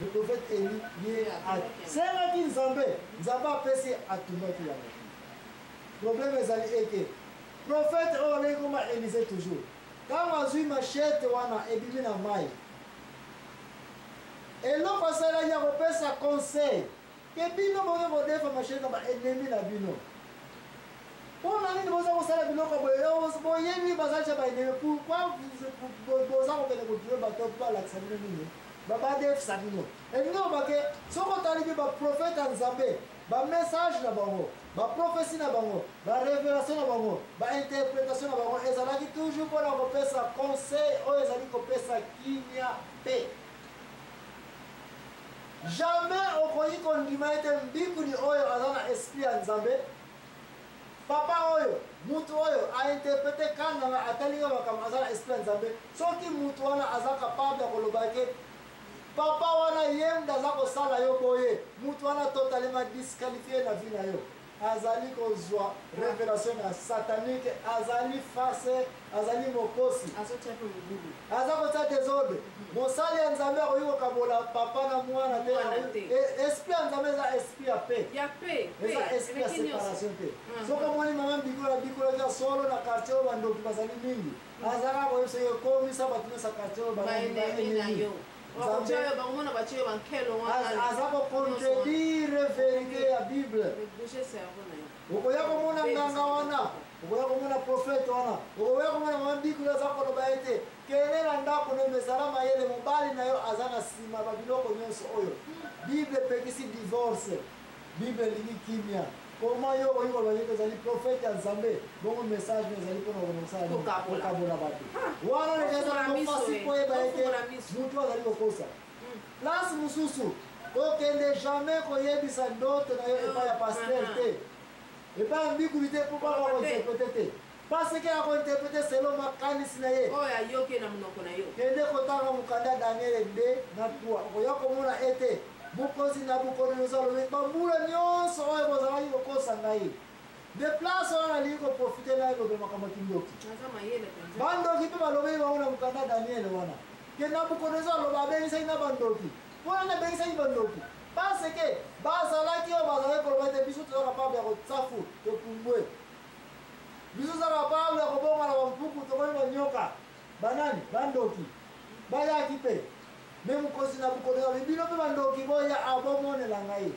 Le prophète Élie, c'est un qui nous embête. Nous avons passé à tout notre vie. Le problème est que le prophète Élisée toujours. Quand on a eu machette, on a ébimé dans la maille. Et là, on a fait un conseil. Que bino mo faire machette dans l'ennemi na bino. Pour la ligne, vous avez fait bino comme vous voyez, vous avez fait ennemi. Pourquoi vous avez fait l'accès? Baba def sabino et non parce que ce qu'on t'a dit ba prophète en Zambé ba message na bango ba prophétie na bango ba révélation na bango ba interprétation na bango ezalaki toujours pour la kopesa conseil o ezali kopesa kinya pe jamais okoyi kondima ete mbinguni oyo azana esprit en Zambé papa oyo mutu oyo a interprété kana atalinga bakama azana esprit en Zambé soki mutu wana aza capable de kolobake papa wana yem daza kosala yo boye mutu wana totalement disqualifié na vie na yo azali kozwa révélation ya satanique azali face azali mokosi aza kotia désordre mosali ya nzambe akoki kokabola papa na mwana te esprit ya nzambe eza esprit ya paix eza esprit ya séparation te soki omoni mama bikola bikolaki solo na quartier oyo bandoki bazali mingi azalaka koyebisa ekomisa bato nyonso quartier oyo banini aza kocontredire vérité ya bible okoya komona nganga wana okoya komona prophète wana okoya komona mama bikulu aza koloba ete kende na ndako no mesala mayele mobali na yo aza na nsima babiloko nyonso oyo bible epekisi divorce bible elingi kimia koma yo oyo koloba ezali prophète ya nzambe bongo message ezali mpona kokabola bato wana nekeza mofasi po yeba ete mutu azali kokosa place mosusu okende jamais koyebisa ndoto na yo epai ya paster te epai ya mbikuli te mpo baka kointerprete te parce ke akointerprete selo makanisi na ye kende kotanga mokanda daniele 2 na 3 okoya komona ete mokonzi nabukodonozor alobi bambula nyonso oyo bozalaki kokosa ngai de place wana nalingi koprofite na elobe makambo kindoki bandoki mpe balobeli bango na mokanda daniele wana ke nabukodonozor aloba abengisaki na bandoki mpona nabengisaki bandoki parce ke bazalaki oyo bazalaki koloba ete biso toza kapable ya kotsafu topumbwe biso toza kapable ya kobonga na bampuku tomoni banyoka banani bandoki bayaki mpe me mokonzi nabukodonozor bino mpe bandoki boya abomonela ngai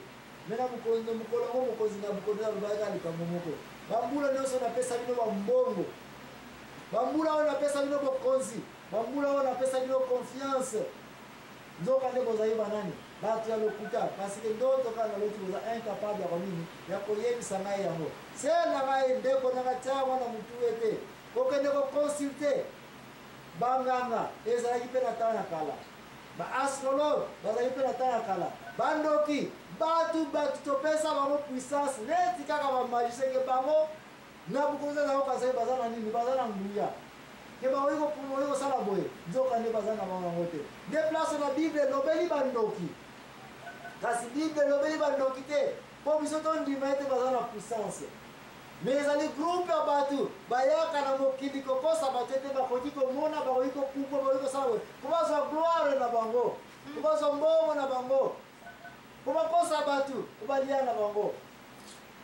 me na mokolongo mokonzi nabukodonozor alobaki likambo moko bambula nyonso napesa bino bambongo bambula oyo napesa bino bokonzi bambula oyo napesa bino confiance nzoka nde bozali banani bato ya lokuta parce que ndoto kaka naloti boza incapable ya konini ya koyebisa ngai yango se na ngai ndeko nanga tia wana motu ete kokende koconsulte banganga ezalaki mpe na ntango ya kala baastrologue bazali mpe na ntango ya kala bandoki bato topesa bango puissance neti kaka bamagicien ke bango nabukodonozor zango kasai baza na nini baza na nguya ke baoyi kosala boye nzoka nde baza na bango te nde place na bible elobeli bandoki kasi bible elobeli bandoki te mpo biso tondima ete baza na puissance me ezali groupe ya bato bayaka na mokili kokosa bato ete bakoki komona bakoki kopupa bakoki kosala boye po bazwa gloire na bango po bazwa mbongo na bango po bakosa bato po balia na bango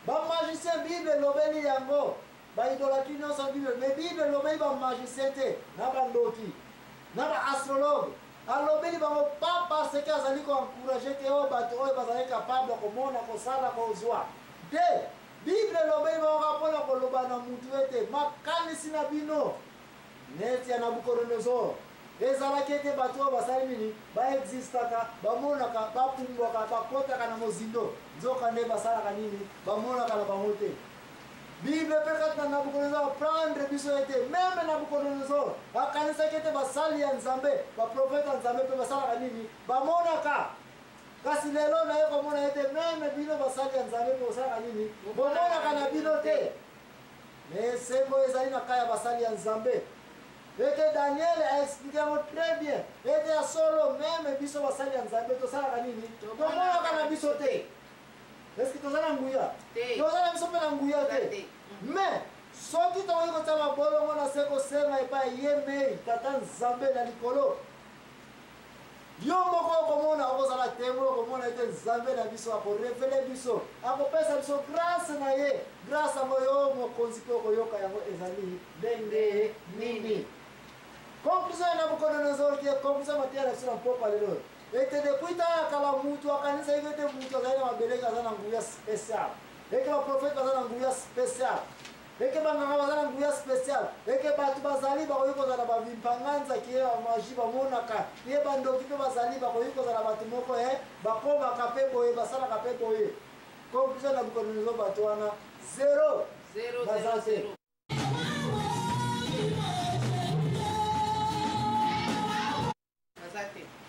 bamagicien bible elobeli yango baidolaki nyonso bible me bible elobeli bamagicien te na bandoki na baastrologue alobeli bango pa parce ke azali koencourage te oyo bato oyo bazali capable ya komona kosala kozwa te bible elobeli bango mpona koloba na mutu ete makanisi na bino neti ya nabukodonozor ezalaki ete bato oyo basali nini baexistaka bamonaka bapumbwaka bakotaka na mozindo nzoka nde basalaka nini bamonaka na bango te bible mpe kati na nabukodonozor aprendre biso ete meme nabukodonozor akanisaki ete basali ya nzambe baprofete ya nzambe mpe basalaka nini bamonaka kasi lelo naye komona ete meme bino basali ya nzambe mpe basalaka nini bomonaka na bino te me sembo ezali na kaya basali ya nzambe ete daniel aexplike yango très bien ete ya solo meme biso basali ya nzambe tosalaka nini tomonaka na biso te eske toza na nguya toza na biso mpe na nguya te mais soki tokoki kotia mabolongo na se kosenga epai ye mei tata nzambe na likolo yo moko komona okozala témoin komona ete nzambe na biso akorevele biso akopesa biso grâce na ye grâce yango yo mokonzi mpe okoyoka yango ezali ndenge nini. Conclusion ya Nabucodonosor ki conclusion matia na biso na mpoko lelo ete depuis ta kala mutu akanisa ye ete mutu azali na mabeleki aza na nguya spécial eke baprofete baza na nguya spécial eke banganga baza na nguya spécial eke bato bazali bakoki kozala bavimpanganza ki ye bamaji bamonaka ye bandoki mpe bazali bakoki kozala bato moko bakomaka mpe boye basalaka mpe boye. Conclusion ya Nabucodonosor bato wana zero baza te.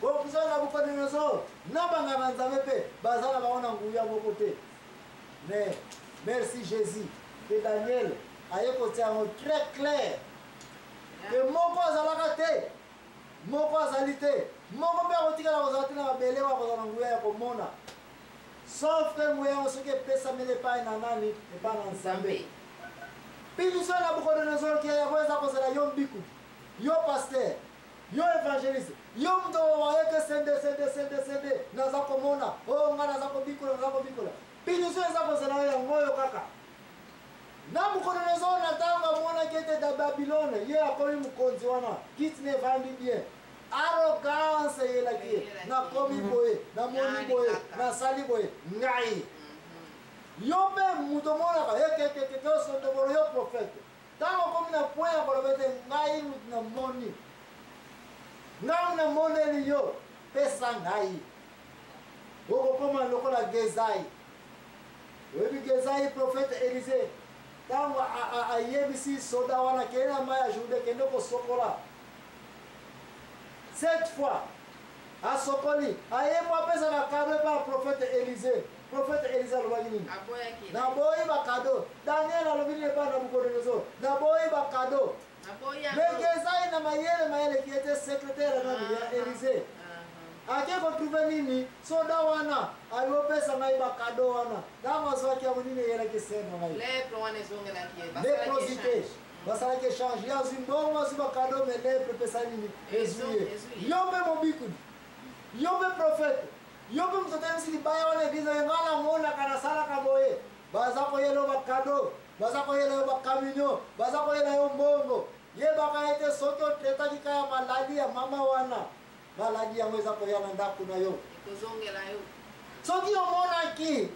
Conclusion ya Nabucodonosor na banganga nzambe mpe bazala bango na nguya moko te. Mais merci Jésus que Daniel aye kotia yango très clair que moko azalaka te moko azali te moko mpe akotikala kozala te na mabele oyo akozala na nguya ya komona sauf que nguya yango soki epesameli epai na nani epai na nzambe. Piniso ya Nabucodonosor ki yango eza kozala yo mbiku yo paster yo évangéliste yo moto wayeke sende naza komona o nga naza kobikola piniso eza kozala yango oyo kaka. Nabucodonosor na ntango amonaki ete da Babylone ye akomi mokonzi wana kiti ne evandi bien arrogance eyelaki ye nakomi boye namoni boye nasali boye ngai yo mpe moto omonaka ekekeke osotobolo yo profete ntango okomi na point ya koloba ete ngai namoneli yo pesa ngai okokoma lokola Gezai oyebi Gezai profete Élysée ntango ayebisi soda wana kende na mai ya Jourdain kende kosokola 7 fois asokoli ayebo apesa bakado epa profete Élysée. Profete Élysée alobaki nini? Naboyi bakado. Daniel alobi nini epa Nabucodonosor? Naboyi bakado. Mais Gezai na mayele qui était secrétaire ya Élysée ake kotrouve nini soda wana ayopesa ngai bakado wana ntango azwaki yango nini eyelaki sena ngai leprosité basalaki échange ye azwi mbongo azwi bakado me lepre epesa nini ezwi ye yo mpe mobikuni yo mpe profete yo mpe moto otayebisi libaya wana eglize oyo ngai namonaka nasalaka boye baza koyela yo bakado baza koyela yo bakaminio baza koyela yo mbongo yebaka ete soki otretaki kaka maladi ya mama wana maladi yango eza koya na ndako na yo soki omonaki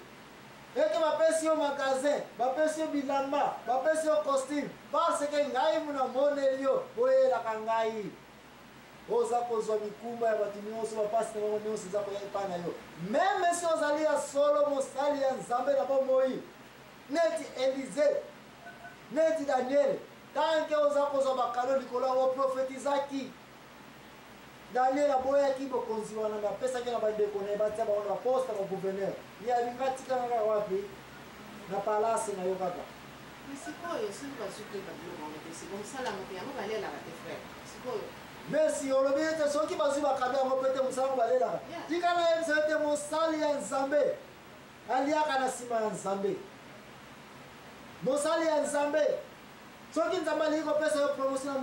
eke bapesi yo magasin bapesi yo bilamba bapesi yo costume parce ke ngai namoneli yo oyelaka ngai oza kozwa mikumba ya bato nyonso bapasi na bango nyonso eza koya epai na yo meme si ozali ya solo mosali ya nzambe na bomoi neti Élysée neti Daniel tanke oza kozwa bakado likolo oprofetizaki Daniel aboyaki bokonzi wana me apesaki na bandeko na ye batia bango na baposte na bagouverneur ye alingi atikanga kaka wapi na palase na yo kaka merci olobi ete soki bazwi bakado yango mpe te mosala ngo balelaka tika na yebisa ete mosali ya nzambe aliaka na nsima ya nzambe mosali ya nzambe soki nzambe alingi kopesa yo promotion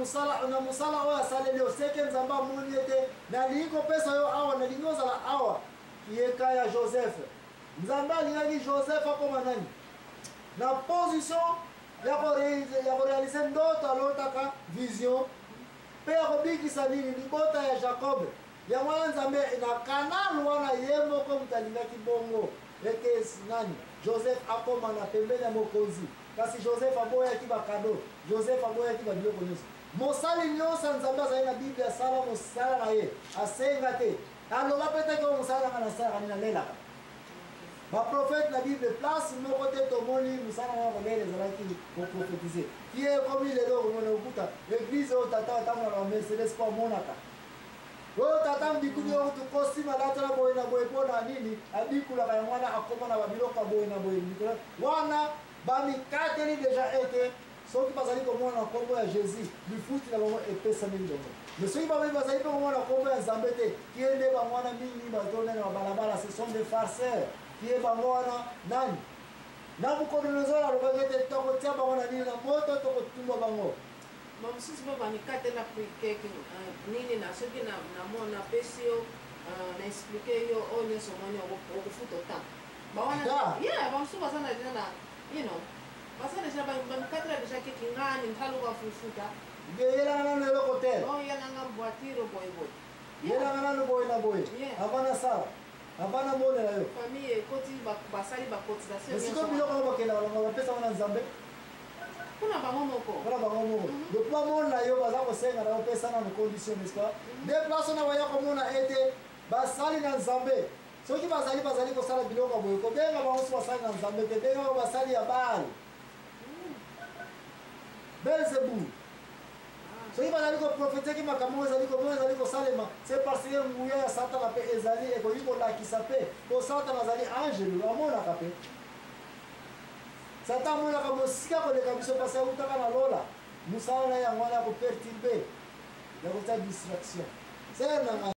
na mosala oyo asaleli yo seke nzambe amoni ete nalingi kopesa yo awa nalingi ozala awa yeka ya Joseph nzambe alingaki Joseph akoma nani na position ya korealize ndoto alotaka vision mpe ya kobikisa nini libota ya Jacob yango wana nzambe na kanal wana ye moko moto alingaki bongo eke nani Joseph akoma na pembeni ya mokonzi kasi Joseph aboyaki bakado Joseph aboyaki babiloko nyonso mosali nyonso nzambe azali na Biblia asala mosala na ye asenga te aloba mpe teke oyo mosala nanga nasalaka nini nalelaka baprofete na Bible place moko te tomoni mosala nanga kolela ezalaki koprofetize ki ekomi lelo komona okuta eglize oyo tata atambolaka bamercedes mpo amonaka oyo tata mbikuli oyo tukosima alatala boye na boye mpo na nini abikulaka yango wana akoma na babiloko boye na boye wana bamikateli deja ete soki bazali komona na nkombo ya Jésus lifuti na bango epesameli bango mais soki bazali mpe komona na nkombo ya Nzambe te kiende bango wana mingi batonene na balabala ce sont des farceurs kie bango wana nani Nabucodonosor alobaki ete tokotia bango na nini na moto tokotumba bango mosusu mpe bamikatela nini na soki napesi yo na expliquer yo on est sur mon au foot autant ba wana yeah ba msuba sana tena you know basa déjà ba 4 heures déjà que kingani ntalo kwa fufuta yela ngana lo hotel oh yela ngam voiture boy yela ngana boy na boy avana sala avana mona yo famille koti basali ba cotisation siko biloko bakela ba pesa wana nzambe kuna bango moko le pas mona yo baza ko senga na pesa na condition n'est-ce pas des places na waya ko mona ete basali na nzambe soki bazali ko sala biloko boy ko benga ba osu basali na nzambe te benga ba basali ya bal Belzebub soki bazali ko prophétiser makambo ezali ko salema c'est parce que nguya ya Satan pe ezali e ko yiko lakisa pe ko Satan azali angelo amona ka pe Satan mona ka mosika ko leka biso parce que utaka na lola musala ya ngwana ko perturber ya ko ta distraction c'est